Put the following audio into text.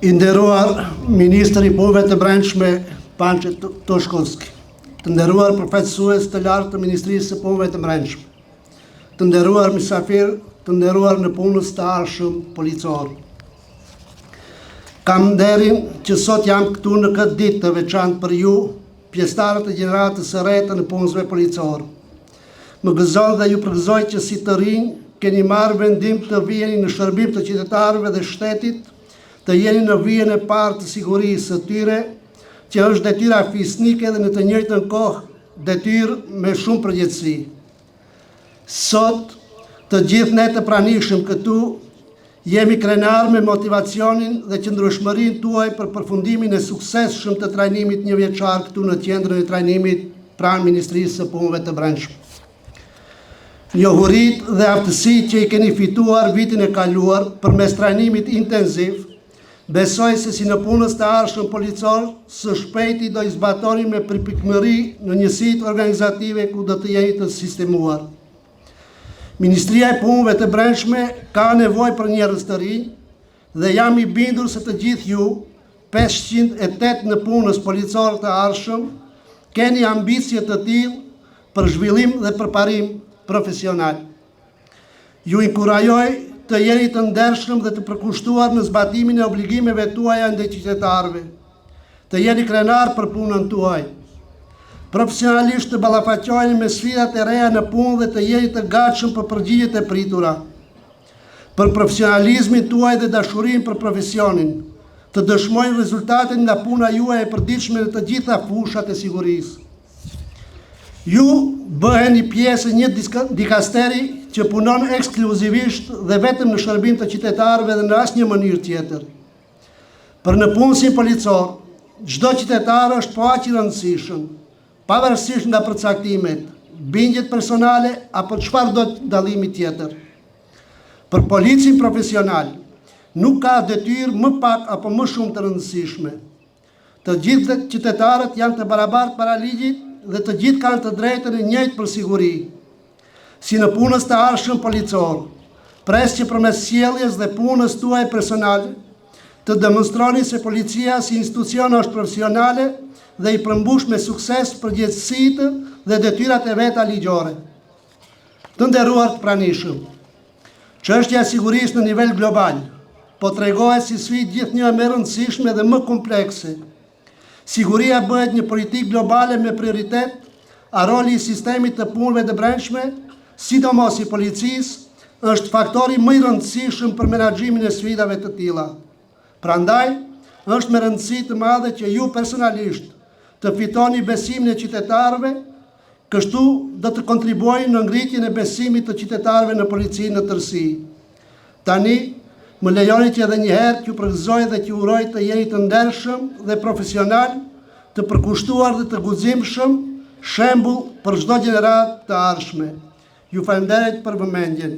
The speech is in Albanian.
I nderuar Ministri i Punëve të Brendshme Pançe Toshkovski, të nderuar përfaqësues të lartë të Ministrisë së Punëve të Brendshme, të nderuar mysafir, të nderuar në punës të ardhshëm policor. Kam nderin që sot jam këtu në këtë ditë të veçantë për ju, pjesëtarët e gjeneratës së re të në punësve policor. Më gëzon dhe ju përgëzoj që si të rinj keni marrë vendim të vijeni në shërbim të qytetarëve dhe shtetit, të jeni në vijën e parë të sigurisë së tyre, që është detyra fisnike dhe në të njëjtën kohë detyrë me shumë përgjegjësi. Sot, të gjithë ne të pranishëm këtu, jemi krenar me motivacionin dhe qëndrueshmërinë tuaj për përfundimin e suksesshëm të trajnimit një vjeçar këtu në qendrën e trajnimit pranë Ministrisë së Punëve të Brendshme. Njohuritë dhe aftësitë që i keni fituar vitin e kaluar përmes trajnimit intenziv, besoj se si në punës të ardhshëm policor, së shpejti do i zbatoni me përpikmëri në njësitë organizative ku do të jeni të sistemuar. Ministria e Punëve të Brendshme ka nevojë për njerëz të rinj dhe jam i bindur se të gjithë ju, 508 në punës policor të ardhshëm, keni ambicie të tillë për zhvillim dhe përparim profesional. Ju inkurajoj të jeni të ndershëm dhe të përkushtuar në zbatimin e obligimeve tuaja ndaj qytetarëve, të jeni krenar për punën tuaj, profesionalisht të ballafaqoheni me sfidat e reja në punë dhe të jeni të gatshëm për përgjigjet e pritura, për profesionalizmin tuaj dhe dashurinë për profesionin, të dëshmojnë rezultatet nga puna juaj e përditshme në të gjitha fushat e sigurisë. Ju bëheni pjesë një dikasteri që punon ekskluzivisht dhe vetëm në shërbim të qytetarëve dhe në asnjë mënyrë tjetër. Për në punësin policor, çdo qytetar është po aq i rëndësishëm, pavarësisht nga përcaktimet, bindjet personale apo çfarëdo dallimi tjetër. Për policin profesional, nuk ka detyrë më pak apo më shumë të rëndësishme. Të gjithë qytetarët janë të barabartë para ligjit dhe të gjithë kanë të drejtën e njëjtë për siguri. Si në punës të ardhshëm policor, pres që përmes sjelljes dhe punës tuaj personale të demonstroni se policia si institucion është profesionale dhe i përmbush me sukses përgjegjësitë dhe detyrat e veta ligjore. Të nderuar të pranishëm, çështja e sigurisë në nivel global po tregohet si sfidë gjithnjë më e rëndësishme dhe më komplekse. Siguria bëhet një politikë globale me prioritet, a roli i sistemit të punëve të brendshme, sidomos i policisë, është faktori më i rëndësishëm për menaxhimin e sfidave të tilla. Prandaj, është me rëndësi të madhe që ju personalisht të fitoni besimin e qytetarëve, kështu do të kontribuojnë në ngritjen e besimit të qytetarëve në policinë në tërësi. Tani, më lejoni që edhe një herë t'ju përgëzoj dhe t'ju uroj të jeni të ndershëm dhe profesional, të përkushtuar dhe të guximshëm, shembull për çdo gjenerat të ardhshme. Ju falenderoj për vëmendjen.